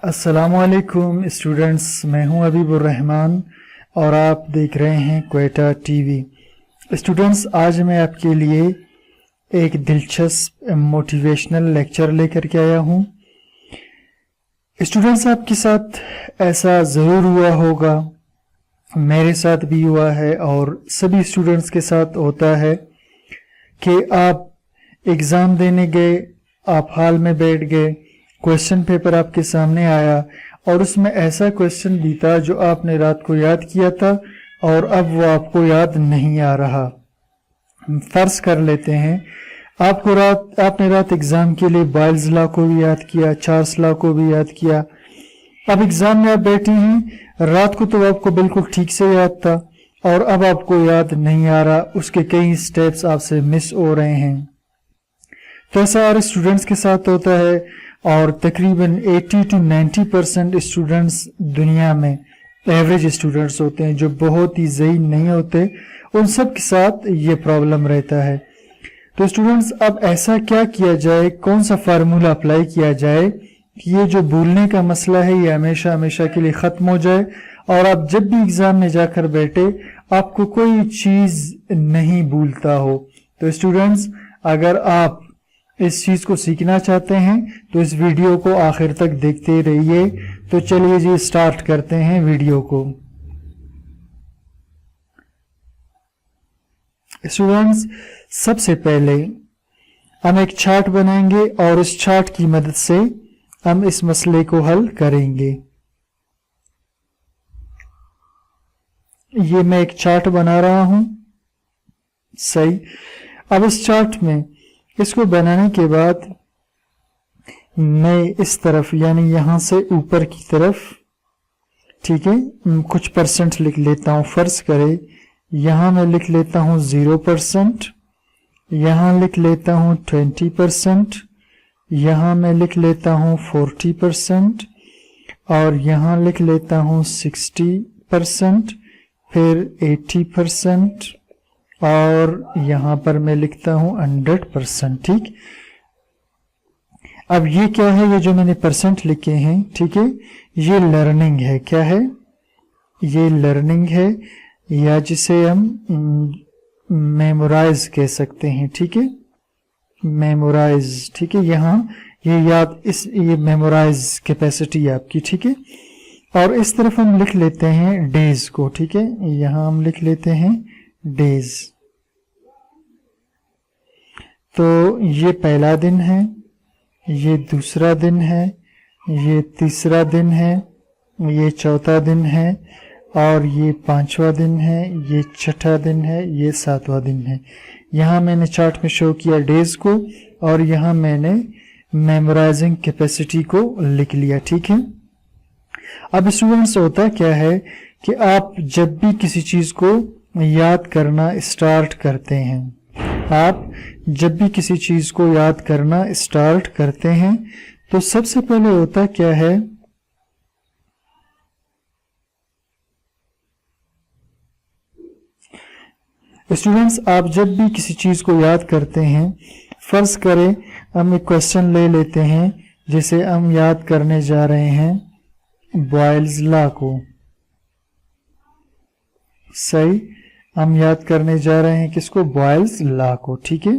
अस्सलाम वालेकुम स्टूडेंट्स, मैं हूं अबीब उर-रहमान और आप देख रहे हैं क्वेटा टीवी। स्टूडेंट्स, आज मैं आपके लिए एक दिलचस्प मोटिवेशनल लेक्चर लेकर के आया हूं। स्टूडेंट्स, आपके साथ ऐसा ज़रूर हुआ होगा, मेरे साथ भी हुआ है और सभी स्टूडेंट्स के साथ होता है कि आप एग्ज़ाम देने गए, आप हॉल में बैठ गए, क्वेश्चन पेपर आपके सामने आया और उसमें ऐसा क्वेश्चन भी था जो आपने रात को याद किया था और अब वो आपको याद नहीं आ रहा। फर्ज कर लेते हैं आपने रात एग्जाम के लिए बॉयल्स लॉ को भी याद किया, चार्ल्स लॉ को भी याद किया। अब एग्जाम में आप बैठे हैं, रात को तो आपको बिल्कुल ठीक से याद था और अब आपको याद नहीं आ रहा, उसके कई स्टेप्स आपसे मिस हो रहे हैं। तो ऐसा हर स्टूडेंट्स के साथ होता है और तकरीबन 80 to 90% स्टूडेंट्स दुनिया में एवरेज स्टूडेंट्स होते हैं जो बहुत ही ज़हीन नहीं होते, उन सब के साथ ये प्रॉब्लम रहता है। तो स्टूडेंट्स, अब ऐसा क्या किया जाए, कौन सा फार्मूला अप्लाई किया जाए कि ये जो भूलने का मसला है ये हमेशा हमेशा के लिए ख़त्म हो जाए और आप जब भी एग्ज़ाम में जाकर बैठे आपको कोई चीज़ नहीं भूलता हो। तो स्टूडेंट्स, अगर आप इस चीज को सीखना चाहते हैं तो इस वीडियो को आखिर तक देखते रहिए। तो चलिए जी, स्टार्ट करते हैं वीडियो को। स्टूडेंट्स, सबसे पहले हम एक चार्ट बनाएंगे और इस चार्ट की मदद से हम इस मसले को हल करेंगे। ये मैं एक चार्ट बना रहा हूं, सही। अब इस चार्ट में इसको बनाने के बाद मैं इस तरफ यानी यहां से ऊपर की तरफ, ठीक है, कुछ परसेंट लिख लेता हूं। फर्ज करें यहां मैं लिख लेता हूं 0%, यहां लिख लेता हूं 20%, यहां मैं लिख लेता हूं 40% और यहां लिख लेता हूं 60%, फिर 80% और यहां पर मैं लिखता हूं 100%। ठीक, अब ये क्या है, ये जो मैंने परसेंट लिखे हैं, ठीक है, ये लर्निंग है। क्या है ये? लर्निंग है, या जिसे हम मेमोराइज कह सकते हैं। ठीक है, मेमोराइज, ठीक है, यहाँ ये याद, ये मेमोराइज कैपेसिटी है आपकी। ठीक है, और इस तरफ हम लिख लेते हैं डेज को। ठीक है, यहाँ हम लिख लेते हैं डेज। तो ये पहला दिन है, ये दूसरा दिन है, ये तीसरा दिन है, ये चौथा दिन है और ये पांचवा दिन है, ये छठा दिन है, ये सातवां दिन है। यहाँ मैंने चार्ट में शो किया डेज को और यहाँ मैंने मेमोराइजिंग कैपेसिटी को लिख लिया। ठीक है, अब स्टूडेंट्स, होता क्या है कि आप जब भी किसी चीज को याद करना स्टार्ट करते हैं, आप जब भी किसी चीज को याद करना स्टार्ट करते हैं तो सबसे पहले होता क्या है, स्टूडेंट्स, आप जब भी किसी चीज को याद करते हैं, फर्ज करें हम एक क्वेश्चन ले लेते हैं, जैसे हम याद करने जा रहे हैं बॉयल्स लॉ को, सही। हम याद करने जा रहे हैं किसको? बॉयल्स लॉ को। ठीक है,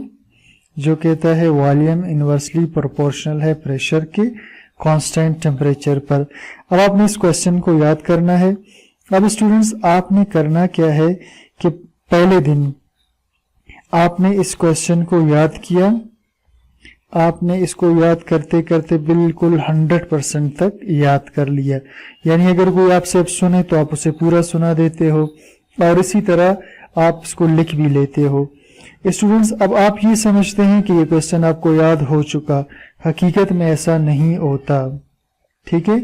जो कहता है वॉल्यूम इनवर्सली प्रोपोर्शनल है प्रेशर के कांस्टेंट टेम्परेचर पर। अब आपने इस क्वेश्चन को याद करना है। अब स्टूडेंट्स, आपने करना क्या है कि पहले दिन आपने इस क्वेश्चन को याद किया, आपने इसको याद करते करते बिल्कुल 100% तक याद कर लिया। यानी अगर कोई आपसे अब सुने तो आप उसे पूरा सुना देते हो और इसी तरह आप इसको लिख भी लेते हो। स्टूडेंट्स, अब आप ये समझते हैं कि ये क्वेश्चन आपको याद हो चुका, हकीकत में ऐसा नहीं होता। ठीक है,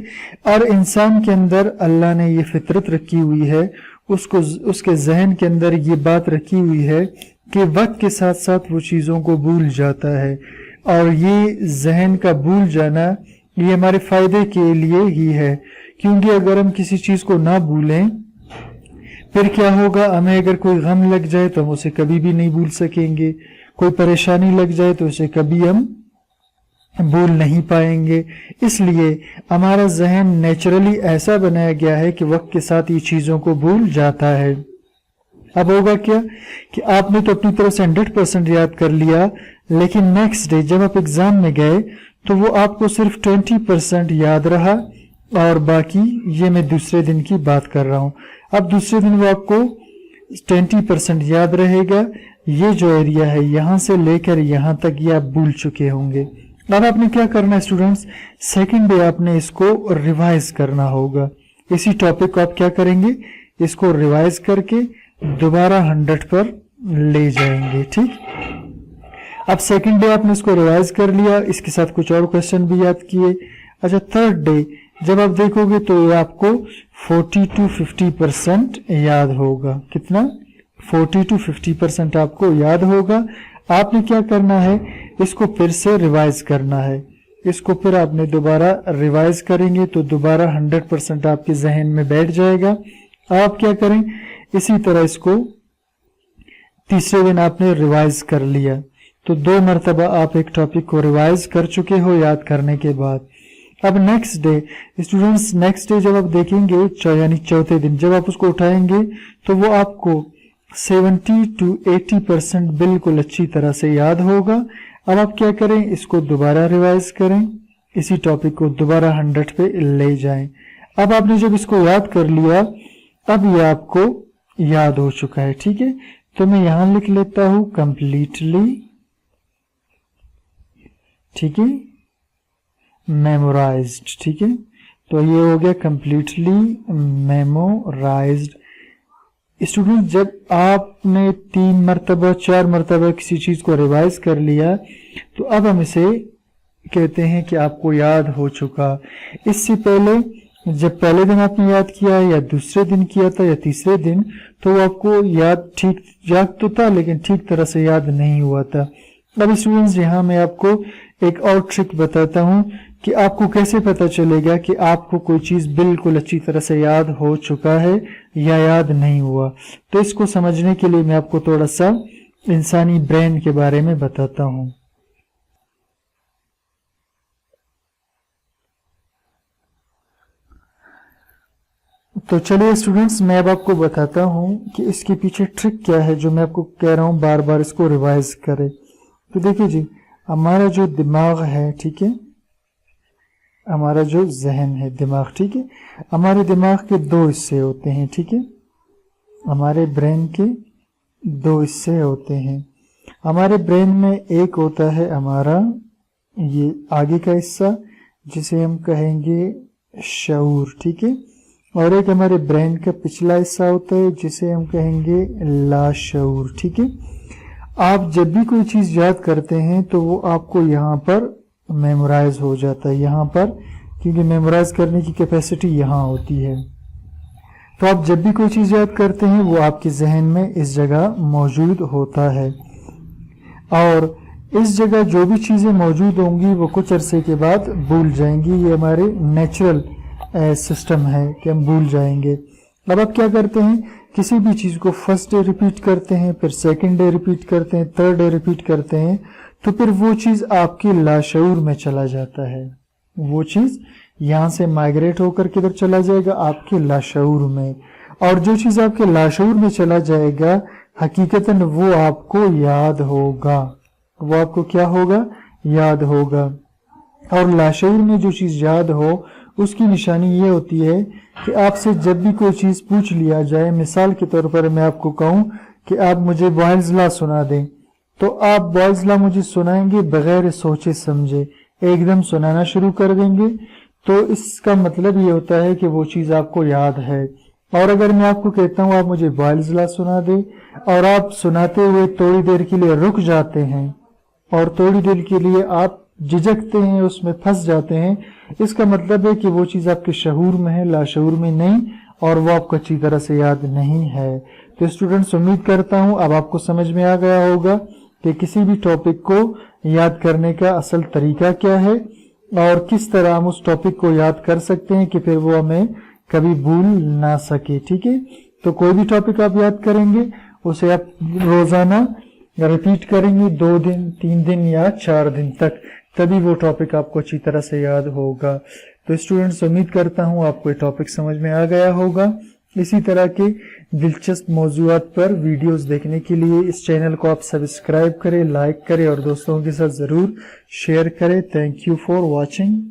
और इंसान के अंदर अल्लाह ने ये फितरत रखी हुई है, उसके जहन के अंदर ये बात रखी हुई है कि वक्त के साथ साथ वो चीज़ों को भूल जाता है और ये जहन का भूल जाना ये हमारे फायदे के लिए ही है, क्योंकि अगर हम किसी चीज़ को ना भूलें फिर क्या होगा, हमें अगर कोई गम लग जाए तो हम उसे कभी भी नहीं भूल सकेंगे, कोई परेशानी लग जाए तो उसे कभी हम भूल नहीं पाएंगे। इसलिए हमारा जहन नेचुरली ऐसा बनाया गया है कि वक्त के साथ ये चीजों को भूल जाता है। अब होगा क्या कि आपने तो अपनी तरफ से 100% याद कर लिया, लेकिन नेक्स्ट डे जब आप एग्जाम में गए तो वो आपको सिर्फ 20% याद रहा, और बाकी, ये मैं दूसरे दिन की बात कर रहा हूं, अब दूसरे दिन वो आपको 20% याद रहेगा। ये जो एरिया है यहां से लेकर यहां तक ये आप भूल चुके होंगे। अब आपने क्या करना है स्टूडेंट्स, सेकंड डे आपने इसको रिवाइज करना होगा। इसी टॉपिक को आप क्या करेंगे, इसको रिवाइज करके दोबारा 100 पर ले जाएंगे। ठीक, अब सेकंड डे आपने इसको रिवाइज कर लिया, इसके साथ कुछ और क्वेश्चन भी याद किए। अच्छा, थर्ड डे जब आप देखोगे तो ये आपको 40 to 50% याद होगा। कितना? 40 to 50% आपको याद होगा। आपने क्या करना है, इसको फिर से रिवाइज करना है। इसको फिर आपने दोबारा रिवाइज करेंगे तो दोबारा 100% आपके जहन में बैठ जाएगा। आप क्या करें, इसी तरह इसको तीसरे दिन आपने रिवाइज कर लिया तो 2 मरतबा आप एक टॉपिक को रिवाइज कर चुके हो याद करने के बाद। अब next day students, next day जब आप देखेंगे यानी चौथे दिन जब आप उसको उठाएंगे तो वो आपको 70 to 80% बिल्कुल अच्छी तरह से याद होगा। अब आप क्या करें, इसको दोबारा रिवाइज करें, इसी टॉपिक को दोबारा 100 पे ले जाएं। अब आपने जब इसको याद कर लिया, अब ये आपको याद हो चुका है। ठीक है, तो मैं यहां लिख लेता हूं कंप्लीटली, ठीक है, मेमोराइज्ड। ठीक है, तो ये हो गया कंप्लीटली मेमोराइज्ड। स्टूडेंट, जब आपने 3 मरतबा 4 मरतबा किसी चीज को रिवाइज कर लिया तो अब हम इसे कहते हैं कि आपको याद हो चुका। इससे पहले जब पहले दिन आपने याद किया या दूसरे दिन किया था या तीसरे दिन, तो आपको याद तो था लेकिन ठीक तरह से याद नहीं हुआ था। अब स्टूडेंट्स, यहाँ मैं आपको एक और ट्रिक बताता हूं कि आपको कैसे पता चलेगा कि आपको कोई चीज बिल्कुल अच्छी तरह से याद हो चुका है या याद नहीं हुआ। तो इसको समझने के लिए मैं आपको थोड़ा सा इंसानी ब्रेन के बारे में बताता हूं। तो चलिए स्टूडेंट्स, मैं अब आपको बताता हूं कि इसके पीछे ट्रिक क्या है जो मैं आपको कह रहा हूं बार बार इसको रिवाइज करें। तो देखिए जी, हमारा जो दिमाग है, ठीक है, हमारा जो जहन है, दिमाग, ठीक है, हमारे दिमाग के 2 हिस्से होते हैं। ठीक है, हमारे ब्रेन के 2 हिस्से होते हैं। हमारे ब्रेन में एक होता है हमारा ये आगे का हिस्सा जिसे हम कहेंगे शऊर, ठीक है, और एक हमारे ब्रेन का पिछला हिस्सा होता है जिसे हम कहेंगे लाशऊर। ठीक है, आप जब भी कोई चीज याद करते हैं तो वो आपको यहाँ पर मेमोराइज हो जाता है, यहाँ पर, क्योंकि मेमोराइज करने की कैपेसिटी यहाँ होती है। तो आप जब भी कोई चीज याद करते हैं वो आपके जहन में इस जगह मौजूद होता है, और इस जगह जो भी चीजें मौजूद होंगी वो कुछ अरसे के बाद भूल जाएंगी। ये हमारे नेचुरल सिस्टम है कि हम भूल जाएंगे। अब आप क्या करते हैं, किसी भी चीज को फर्स्ट डे रिपीट करते हैं, फिर सेकंड डे रिपीट करते हैं, थर्ड डे रिपीट करते हैं, तो फिर वो चीज आपके लाशऊर में चला जाता है। वो चीज यहां से माइग्रेट होकर किधर चला जाएगा, आपके लाशऊर में, और जो चीज आपके लाशऊर में चला जाएगा हकीकतन वो आपको याद होगा। वो आपको क्या होगा, याद होगा। और लाशऊर में जो चीज याद हो उसकी निशानी ये होती है कि आपसे जब भी कोई चीज पूछ लिया जाए, मिसाल के तौर पर मैं आपको कहूं कि आप मुझे बॉयल्स लॉ सुना दें, तो आप बॉयल्स लॉ मुझे सुनाएंगे बगैर सोचे समझे, एकदम सुनाना शुरू कर देंगे। तो इसका मतलब ये होता है कि वो चीज आपको याद है। और अगर मैं आपको कहता हूं आप मुझे बॉयल्स लॉ सुना दें, और आप सुनाते हुए थोड़ी देर के लिए रुक जाते हैं और थोड़ी देर के लिए आप झिझकते हैं, उसमें फंस जाते हैं, इसका मतलब है कि वो चीज आपके शऊर में है, लाशऊर में नहीं, और वो आपको अच्छी तरह से याद नहीं है। तो स्टूडेंट्स, उम्मीद करता हूं अब आपको समझ में आ गया होगा कि किसी भी टॉपिक को याद करने का असल तरीका क्या है और किस तरह हम उस टॉपिक को याद कर सकते हैं कि फिर वो हमें कभी भूल ना सके। ठीक है, तो कोई भी टॉपिक आप याद करेंगे उसे आप रोजाना रिपीट करेंगे 2 दिन, 3 दिन या 4 दिन तक, तभी वो टॉपिक आपको अच्छी तरह से याद होगा। तो स्टूडेंट्स, उम्मीद करता हूँ आपको ये टॉपिक समझ में आ गया होगा। इसी तरह के दिलचस्प मौजूआत पर वीडियोस देखने के लिए इस चैनल को आप सब्सक्राइब करें, लाइक करें और दोस्तों के साथ ज़रूर शेयर करें। Thank you for watching.